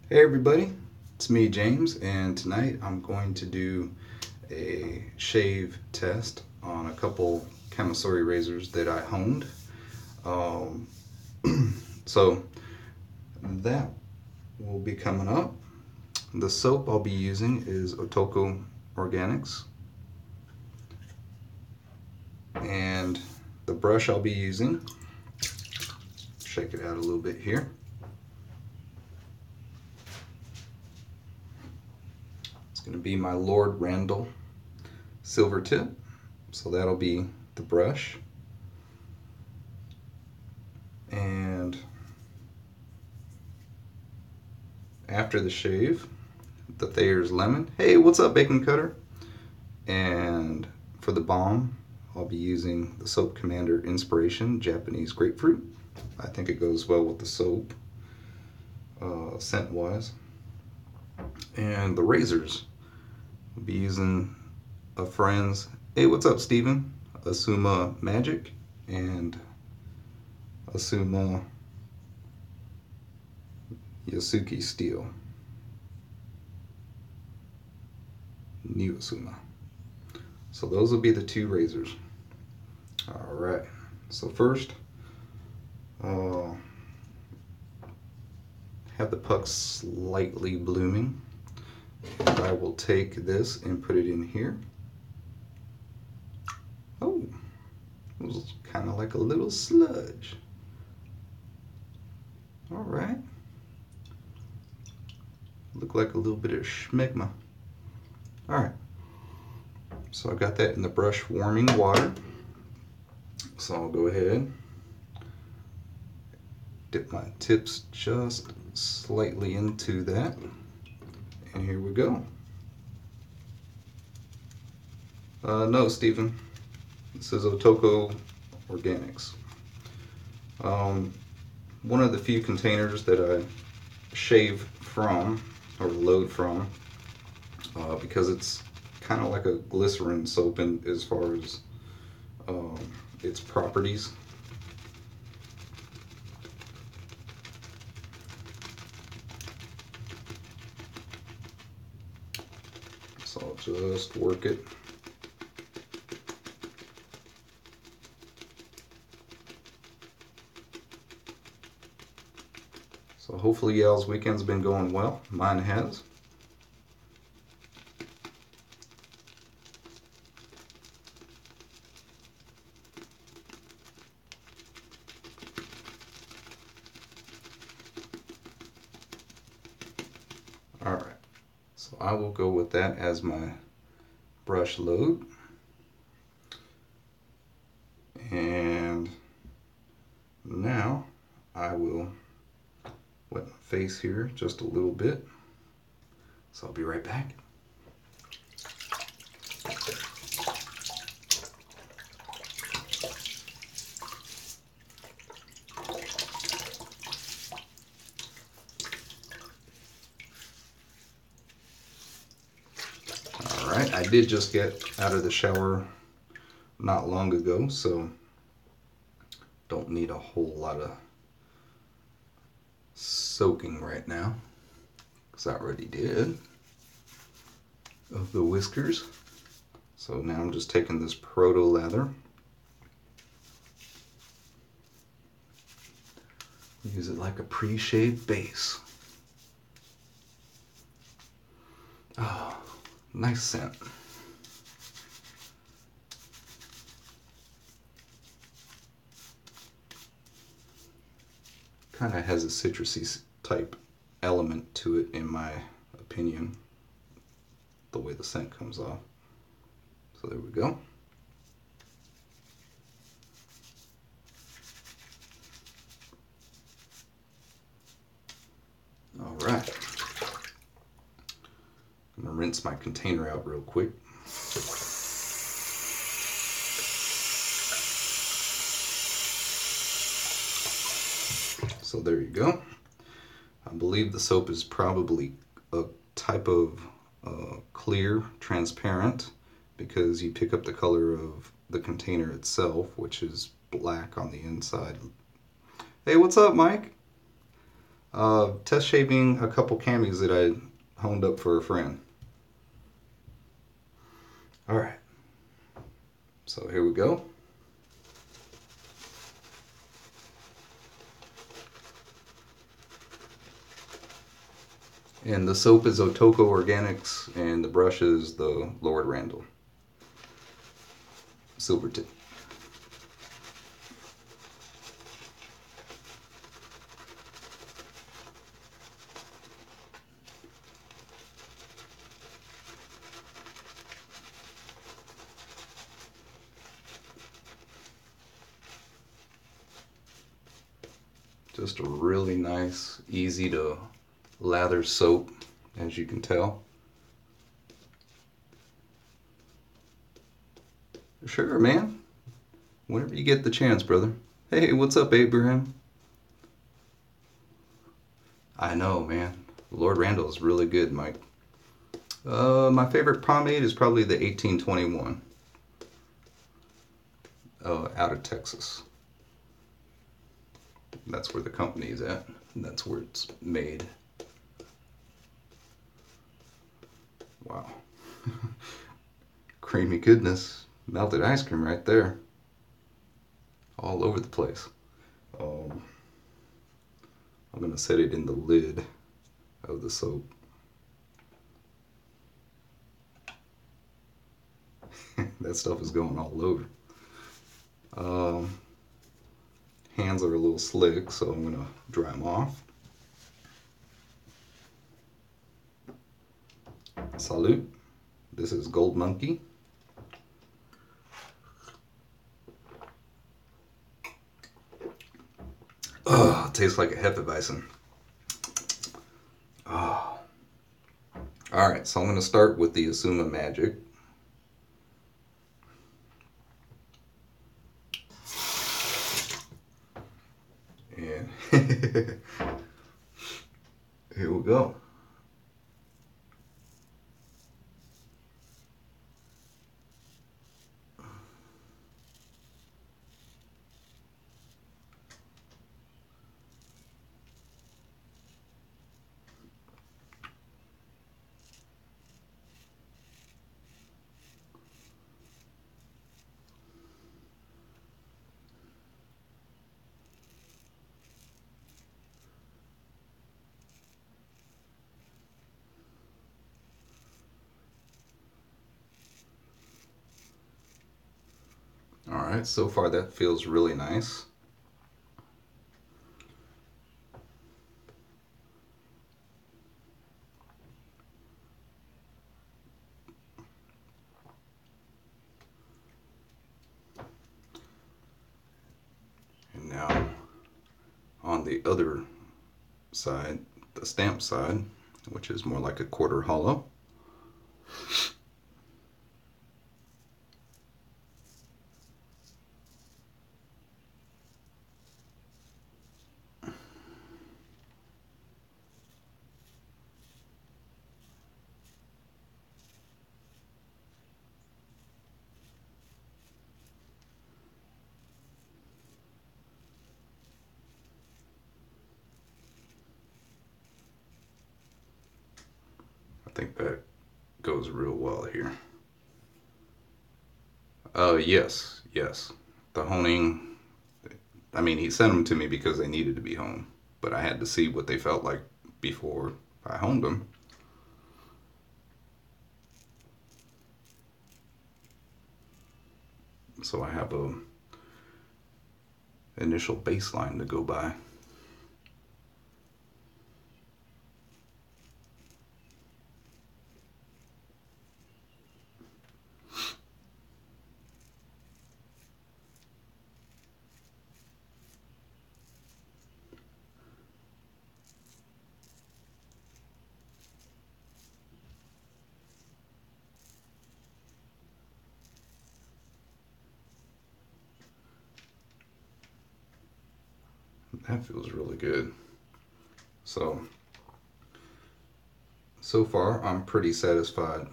Hey everybody, it's me James, and tonight I'm going to do a shave test on a couple Kamisori razors that I honed. Um, so that will be coming up. The soap I'll be using is Otoko Organics, and the brush I'll be using, shake it out a little bit here. It's going to be my Lord Randall silver tip, so that'll be the brush. And after the shave, the Thayer's lemon. Hey, what's up, bacon cutter? And for the balm, I'll be using the Soap Commander Inspiration Japanese grapefruit. I think it goes well with the soap, scent wise. And the razors, I'll be using a friend's. Hey, what's up, Steven? Asuma Magic and Asuma Yasuki Steel. New Asuma. So those will be the two razors. Alright, so first, have the puck slightly blooming. And I will take this and put it in here. Oh, it was kind of like a little sludge. Alright. Look like a little bit of schmegma. Alright. So I got that in the brush warming water. So I'll go ahead, dip my tips just slightly into that, and here we go. No, Stephen, this is Otoko Organics. One of the few containers that I shave from, or load from, because it's kind of like a glycerin soap in as far as its properties. So I'll just work it. So hopefully y'all's weekend's been going well. Mine has. Alright, so I will go with that as my brush load. And now I will wet my face here just a little bit. So I'll be right back. Alright, I did just get out of the shower not long ago, so don't need a whole lot of soaking right now, because I already did of the whiskers. So now I'm just taking this proto lather, use it like a pre-shaved base. Oh, nice scent. Kind of has a citrusy type element to it, in my opinion, the way the scent comes off. So there we go. All right. I'm gonna rinse my container out real quick. So there you go. I believe the soap is probably a type of clear, transparent, because you pick up the color of the container itself, which is black on the inside. Hey, what's up, Mike? Test shaving a couple camis that I honed up for a friend. Alright, so here we go. And the soap is Otoko Organics, and the brush is the Lord Randall Silver Tip. Just a really nice, easy to lather soap, as you can tell. Sure, man. Whenever you get the chance, brother. Hey, what's up, Abraham? I know, man. Lord Randall is really good, Mike. My favorite pomade is probably the 1821. Out of Texas. That's where the company is at. That's where it's made. Wow. Creamy goodness. Melted ice cream right there. All over the place. I'm going to set it in the lid of the soap. That stuff is going all over. Hands are a little slick, so I'm going to dry them off. Salute. This is Gold Monkey. Oh, it tastes like a Hefeweizen. Oh. Alright, so I'm going to start with the Asuma Magic. And here we go. Alright, so far that feels really nice. And now on the other side, the stamp side, which is more like a quarter hollow. I think that goes real well here. Yes. The honing, I mean, he sent them to me because they needed to be honed, but I had to see what they felt like before I honed them. So I have a initial baseline to go by. That feels really good. So far I'm pretty satisfied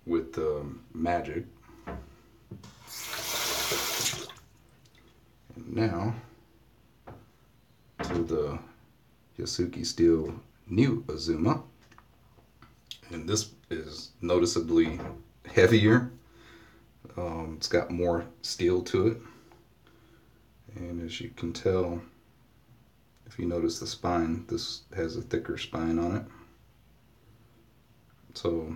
with the magic. And now to for the Yasuki Steel New Azuma. And this is noticeably heavier. It's got more steel to it. And as you can tell, if you notice the spine, this has a thicker spine on it. So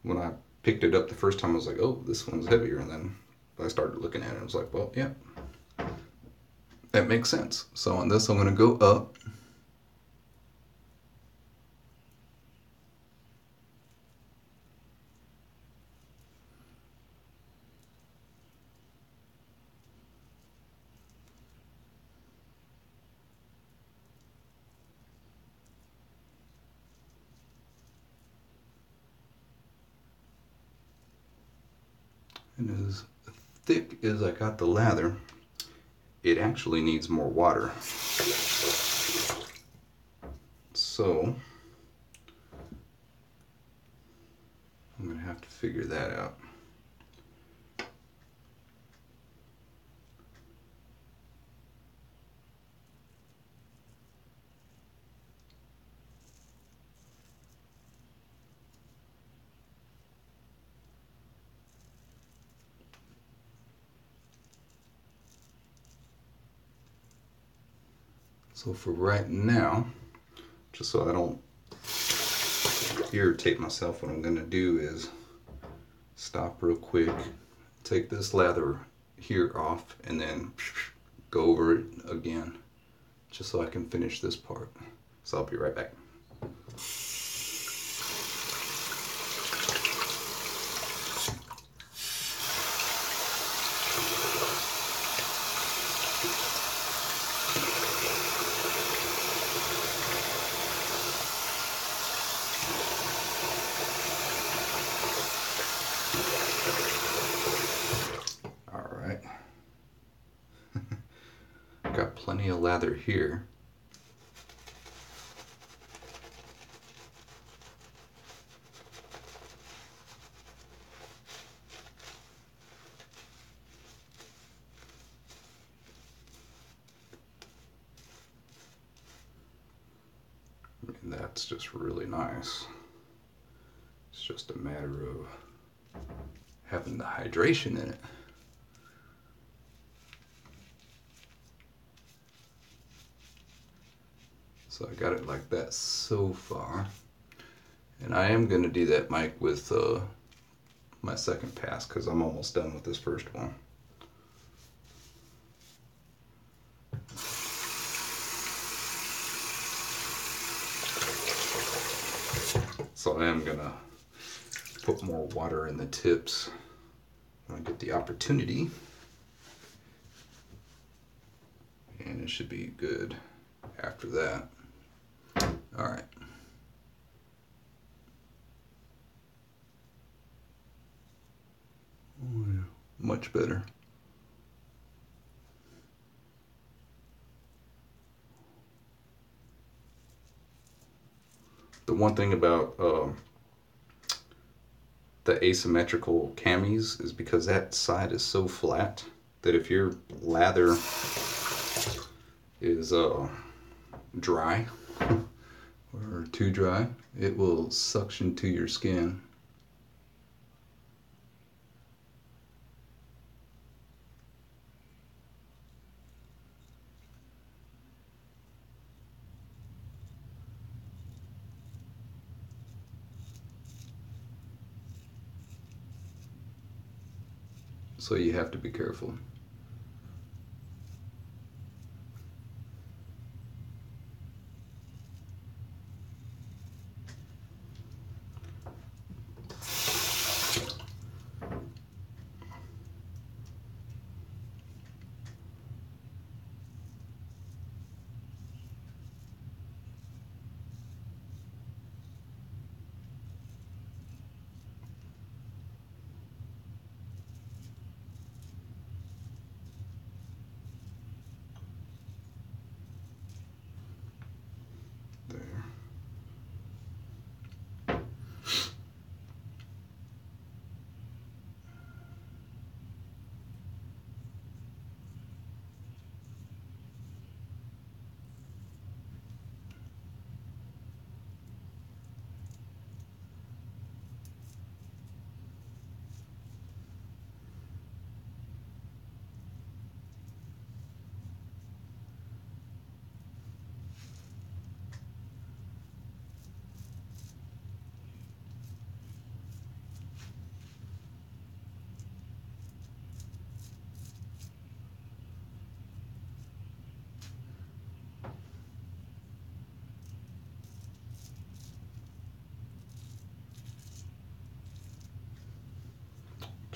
when I picked it up the first time, I was like, oh, this one's heavier. And then I started looking at it, I was like, well, yeah, that makes sense. So on this, I'm going to go up. And as thick as I got the lather, it actually needs more water. So I'm going to have to figure that out. So for right now, just so I don't irritate myself, what I'm going to do is stop real quick, take this lather here off, and then go over it again, just so I can finish this part. So I'll be right back. Got plenty of lather here. And that's just really nice. It's just a matter of having the hydration in it. So I got it like that so far. And I am going to do that, Mike, with my second pass, because I'm almost done with this first one. So I am going to put more water in the tips when I get the opportunity. And it should be good after that. All right. Oh, yeah. Much better. The one thing about the asymmetrical camis is because that side is so flat that if your lather is dry or too dry, it will suction to your skin. So you have to be careful.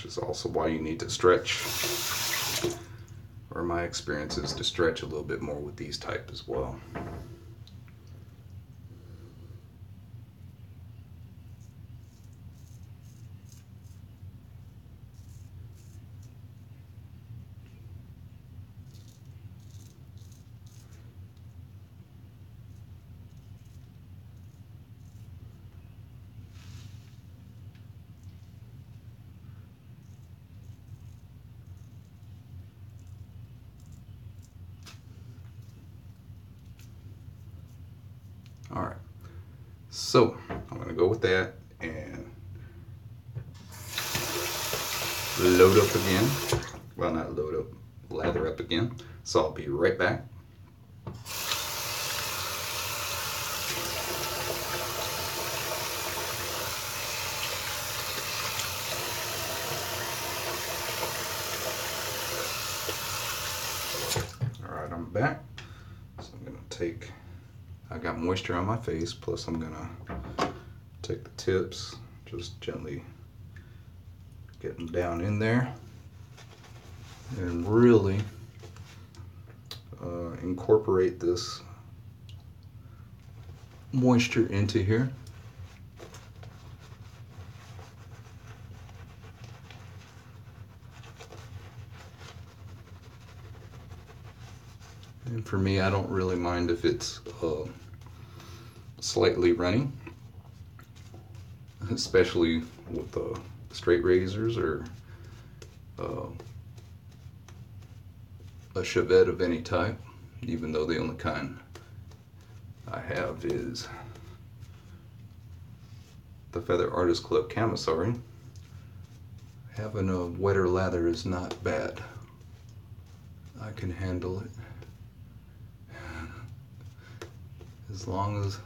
which is also why you need to stretch, or my experience is to stretch a little bit more with these type as well. All right, so I'm gonna go with that and load up again. Well, not load up, lather up again. So I'll be right back. All right, I'm back. So I'm gonna take, I got moisture on my face, plus I'm gonna take the tips, just gently get them down in there, and really incorporate this moisture into here. And for me, I don't really mind if it's slightly runny, especially with straight razors or a Chevette of any type, even though the only kind I have is the Feather Artist Club Kamisori. Having a wetter lather is not bad. I can handle it as long as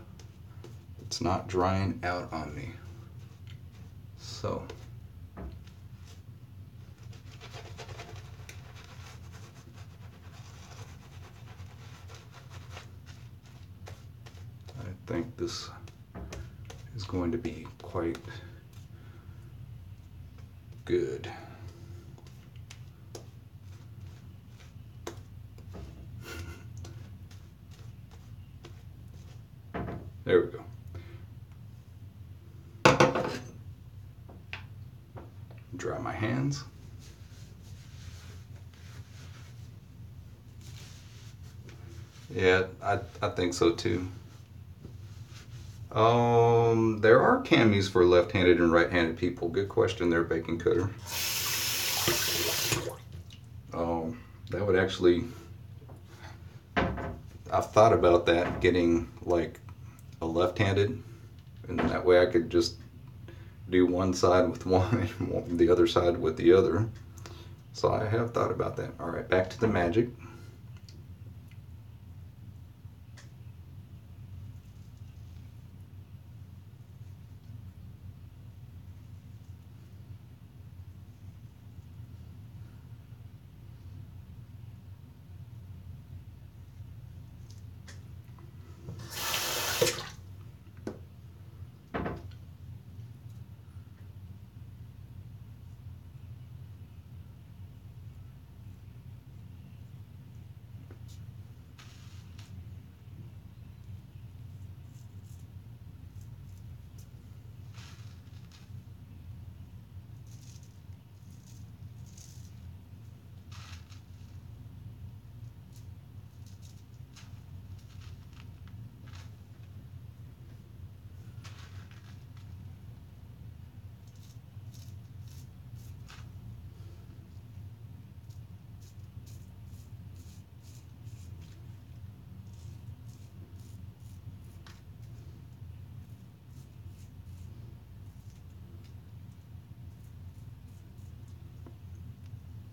it's not drying out on me. So I think this is going to be quite good. There we go. Dry my hands. Yeah, I think so too. There are camis for left-handed and right-handed people. Good question there, Bacon Cutter. That would actually, I've thought about that, getting like a left-handed, and that way I could just do one side with one and the other side with the other. So I have thought about that. All right, back to the magic.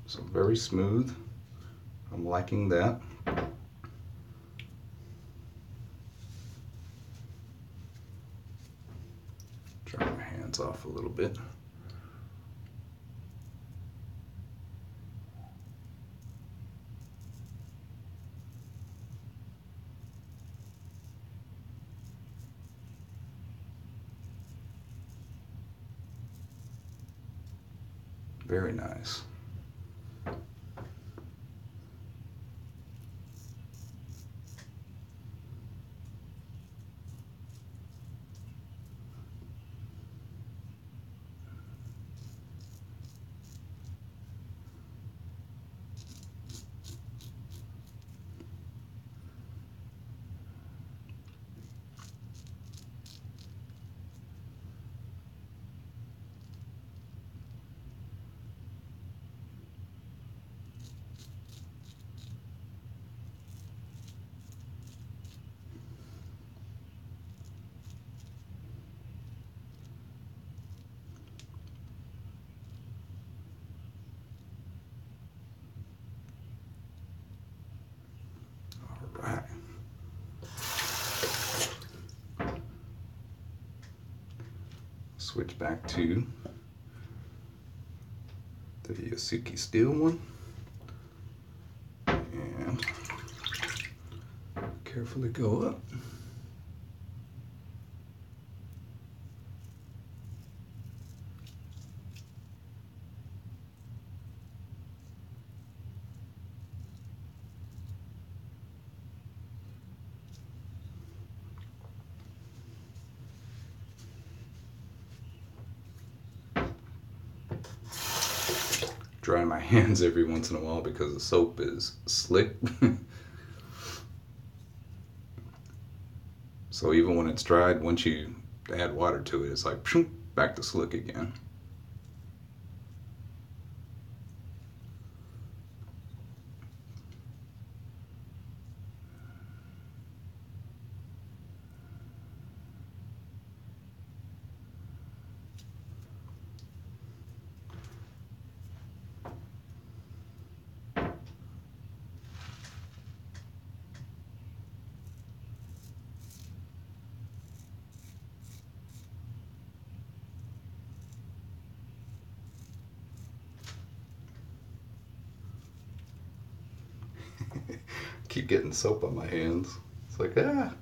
So very smooth. I'm liking that. Dry my hands off a little bit. Very nice. All right. Switch back to the Yasuki steel one, and carefully go up. Dry my hands every once in a while because the soap is slick. So even when it's dried, once you add water to it, it's like back to slick again. Keep getting soap on my hands. It's like, ah.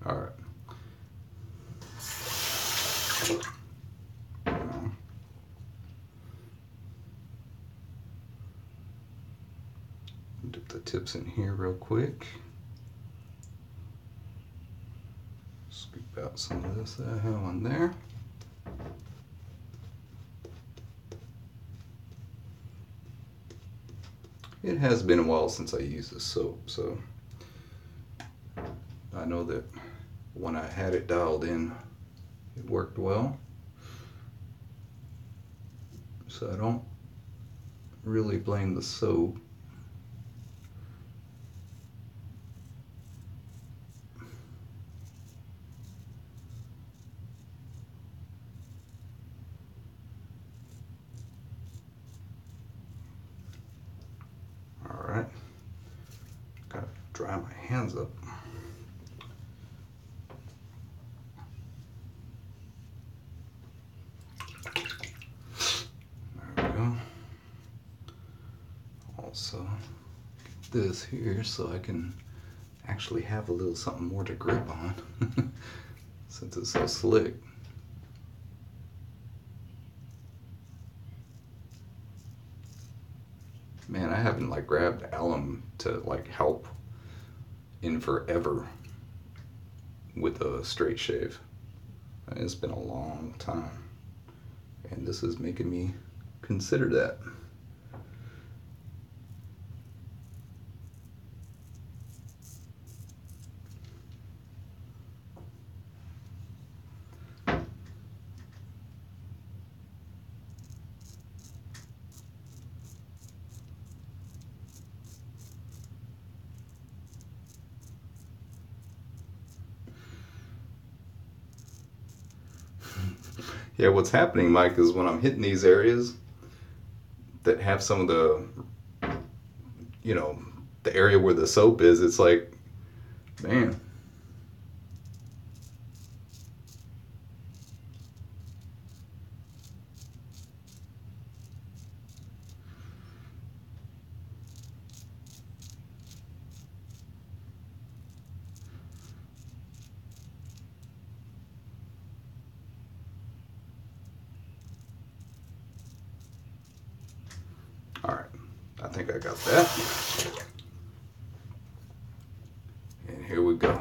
All right. Now, dip the tips in here real quick. Scoop out some of this that I have on there. It has been a while since I used this soap, so I know that when I had it dialed in, it worked well. So I don't really blame the soap. Alright, gotta dry my hands up. There we go. Also, get this here so I can actually have a little something more to grip on since it's so slick. Man, I haven't like grabbed alum to like help in forever with a straight shave. It's been a long time, and this is making me consider that. Yeah, what's happening, Mike, is when I'm hitting these areas that have some of the, you know, the area where the soap is, it's like, man. think I got that. And here we go.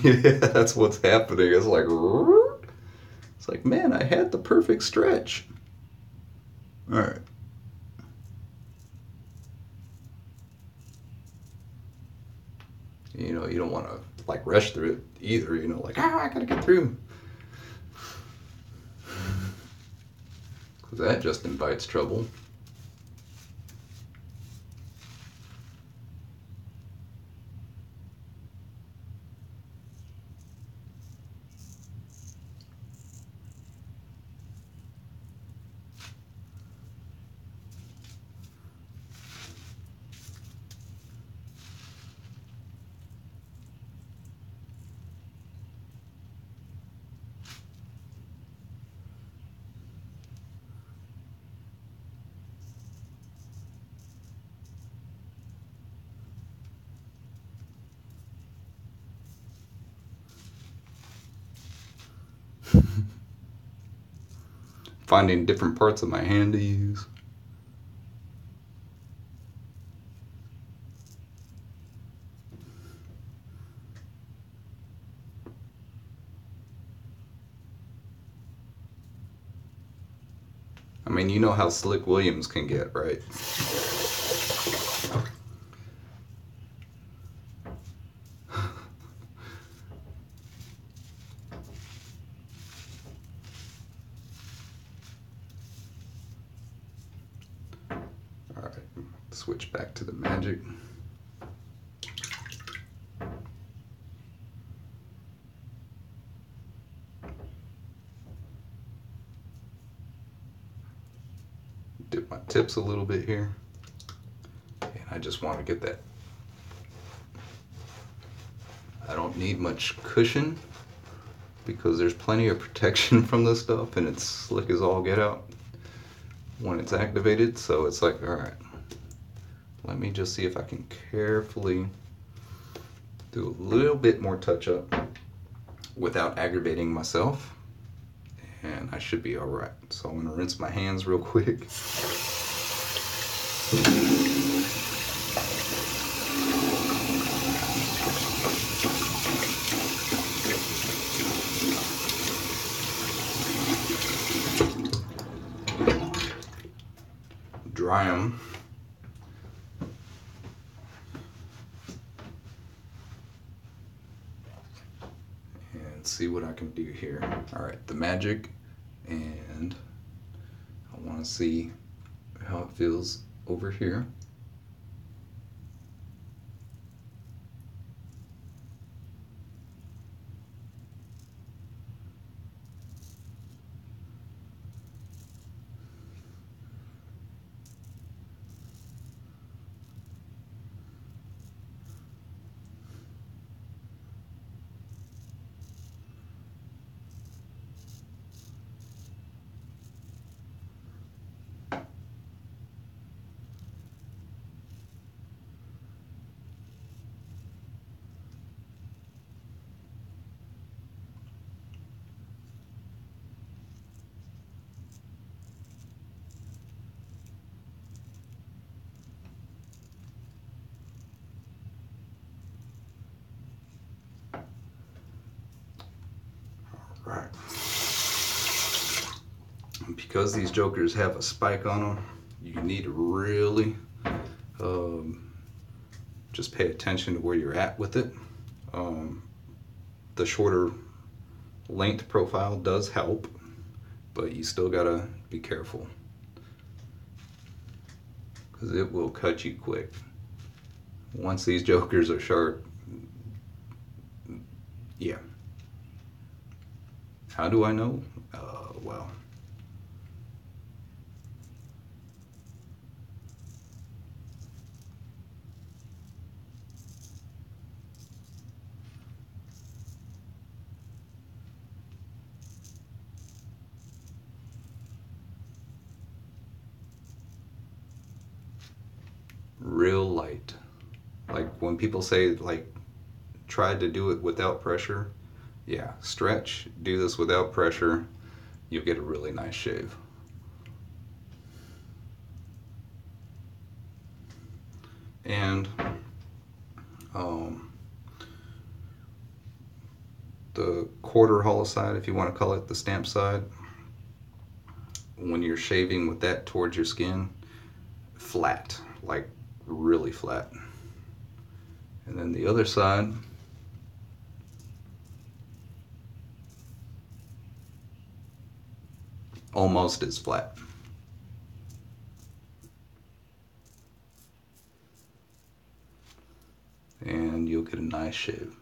Yeah, that's what's happening. It's like, man, I had the perfect stretch. All right. You know, you don't want to like rush through it either. You know, like, I gotta get through. Because that just invites trouble. Finding different parts of my hand to use. I mean, you know how slick Williams can get, right? Alright, switch back to the magic. Dip my tips a little bit here. And I just want to get that. I don't need much cushion because there's plenty of protection from this stuff and it's slick as all get out when it's activated. So it's like, all right, let me just see if I can carefully do a little bit more touch up without aggravating myself, and I should be all right. So I'm gonna rinse my hands real quick. Dry them. And see what I can do here. All right, the magic, and I want to see how it feels over here. Right. Because these jokers have a spike on them, you need to really just pay attention to where you're at with it. The shorter length profile does help, but you still gotta be careful because it will cut you quick. Once these jokers are sharp, yeah. How do I know? Well, real light. Like when people say like try to do it without pressure, yeah, stretch, do this without pressure, you'll get a really nice shave. And the quarter hollow side, if you want to call it the stamp side, when you're shaving with that towards your skin, flat, like really flat. And then the other side, almost as flat. And you'll get a nice shave.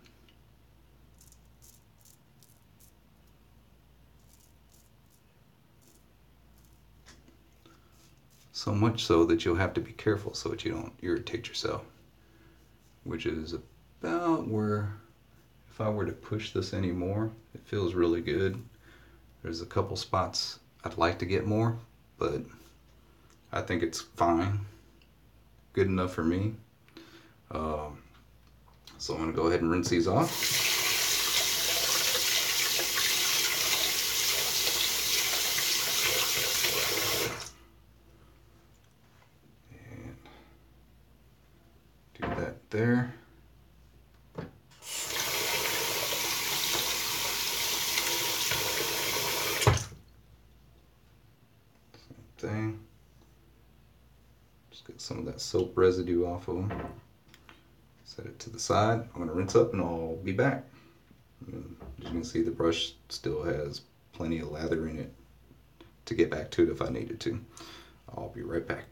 So much so that you'll have to be careful so that you don't irritate yourself. Which is about where, if I were to push this anymore, it feels really good. There's a couple spots I'd like to get more, but I think it's fine. Good enough for me. So I'm going to go ahead and rinse these off. And do that there. Same thing. Just get some of that soap residue off of them. Set it to the side. I'm going to rinse up and I'll be back. And as you can see, the brush still has plenty of lather in it to get back to it if I needed to. I'll be right back.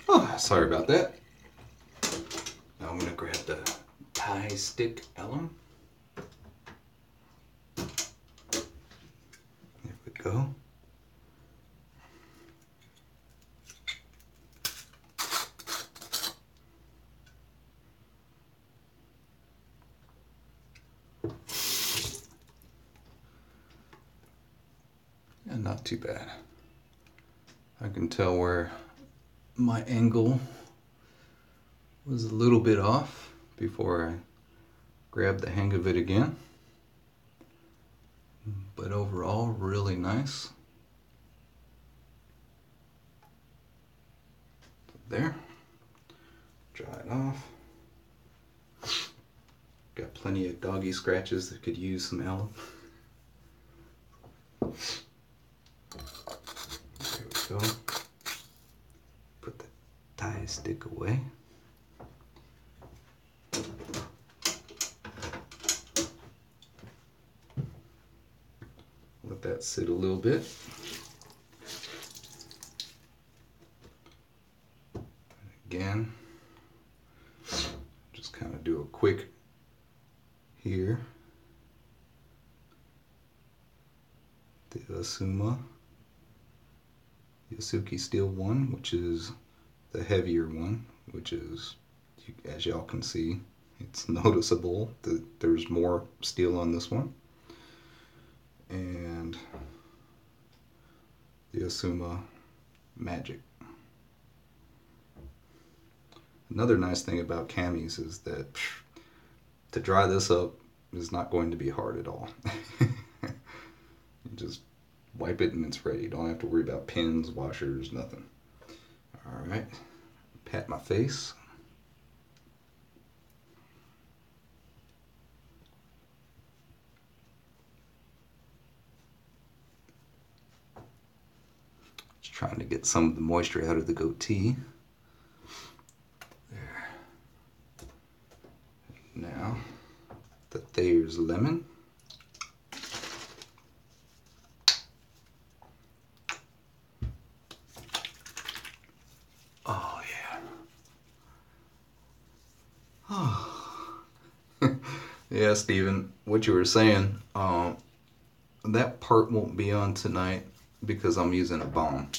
Oh, sorry about that. Now I'm going to grab the tie stick alum. There we go. And not too bad. I can tell where my angle was a little bit off before I grabbed the hang of it again. But overall, really nice. There. Dry it off. plenty of doggy scratches that could use some aloe. There we go. Put the tie stick away. Let that sit a little bit. Again, just kind of do a quick here. The Asuma Yasuki Steel 1, which is the heavier one, which is, as y'all can see, it's noticeable that there's more steel on this one. And the Asuma Magic. Another nice thing about camis is that to dry this up is not going to be hard at all. You just wipe it and it's ready. You don't have to worry about pins, washers, nothing. Alright, pat my face. Just trying to get some of the moisture out of the goatee. There. Now, the Thayer's Lemon. Oh yeah. Oh. Yeah, Steven, what you were saying, that part won't be on tonight because I'm using a balm.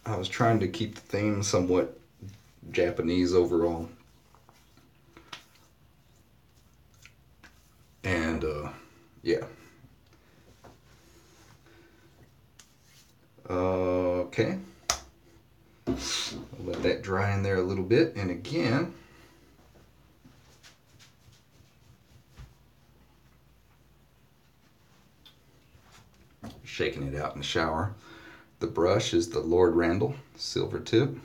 I was trying to keep the theme somewhat Japanese overall. And, yeah. Okay. I'll let that dry in there a little bit. And again, shaking it out in the shower. The brush is the Lord Randall silver tip.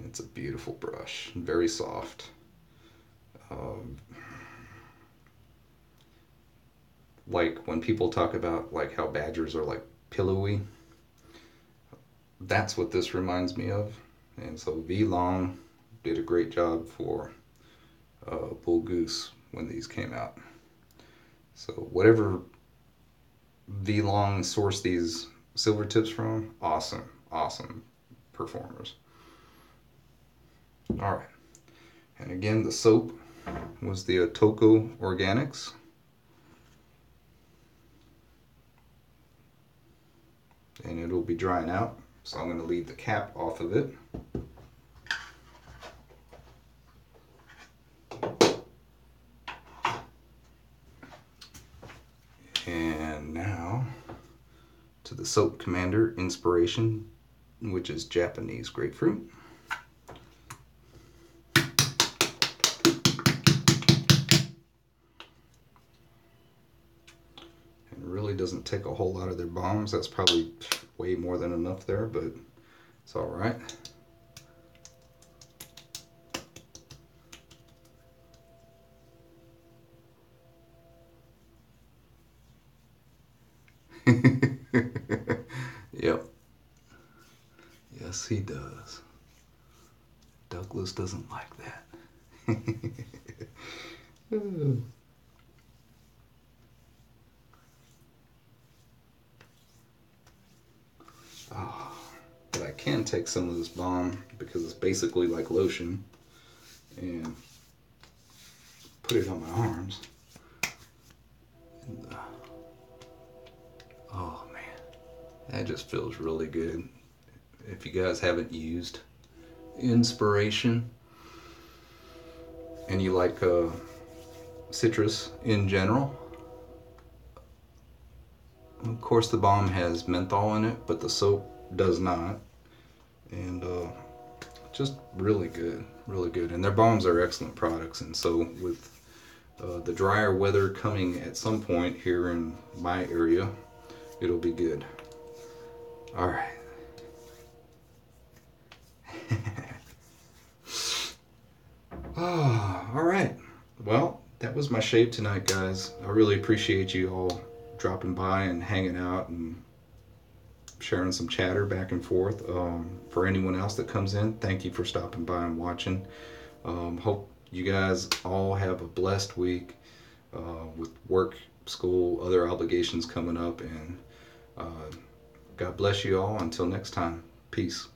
It's a beautiful brush, very soft. Like when people talk about like how badgers are like pillowy, that's what this reminds me of. And so V Long did a great job for Bull Goose when these came out. So whatever V Long sourced these silver tips from, awesome performers. All right, and again the soap was the Otoko Organics. And it'll be drying out, so I'm going to leave the cap off of it. And now to the Soap Commander Inspiration, which is Japanese grapefruit. Doesn't take a whole lot of their bombs. That's probably way more than enough there, but it's all right. Yep. Yes, he does. Douglas doesn't like that. Oh, but I can take some of this balm because it's basically like lotion and put it on my arms. And, oh man, that just feels really good. If you guys haven't used Inspiration and you like citrus in general, of course the balm has menthol in it, but the soap does not. And just really good, really good. And their balms are excellent products. And so with the drier weather coming at some point here in my area, it'll be good. All right. All right. Well, that was my shave tonight, guys. I really appreciate you all dropping by and hanging out and sharing some chatter back and forth. For anyone else that comes in, thank you for stopping by and watching. Hope you guys all have a blessed week with work, school, other obligations coming up, and God bless you all. Until next time, peace.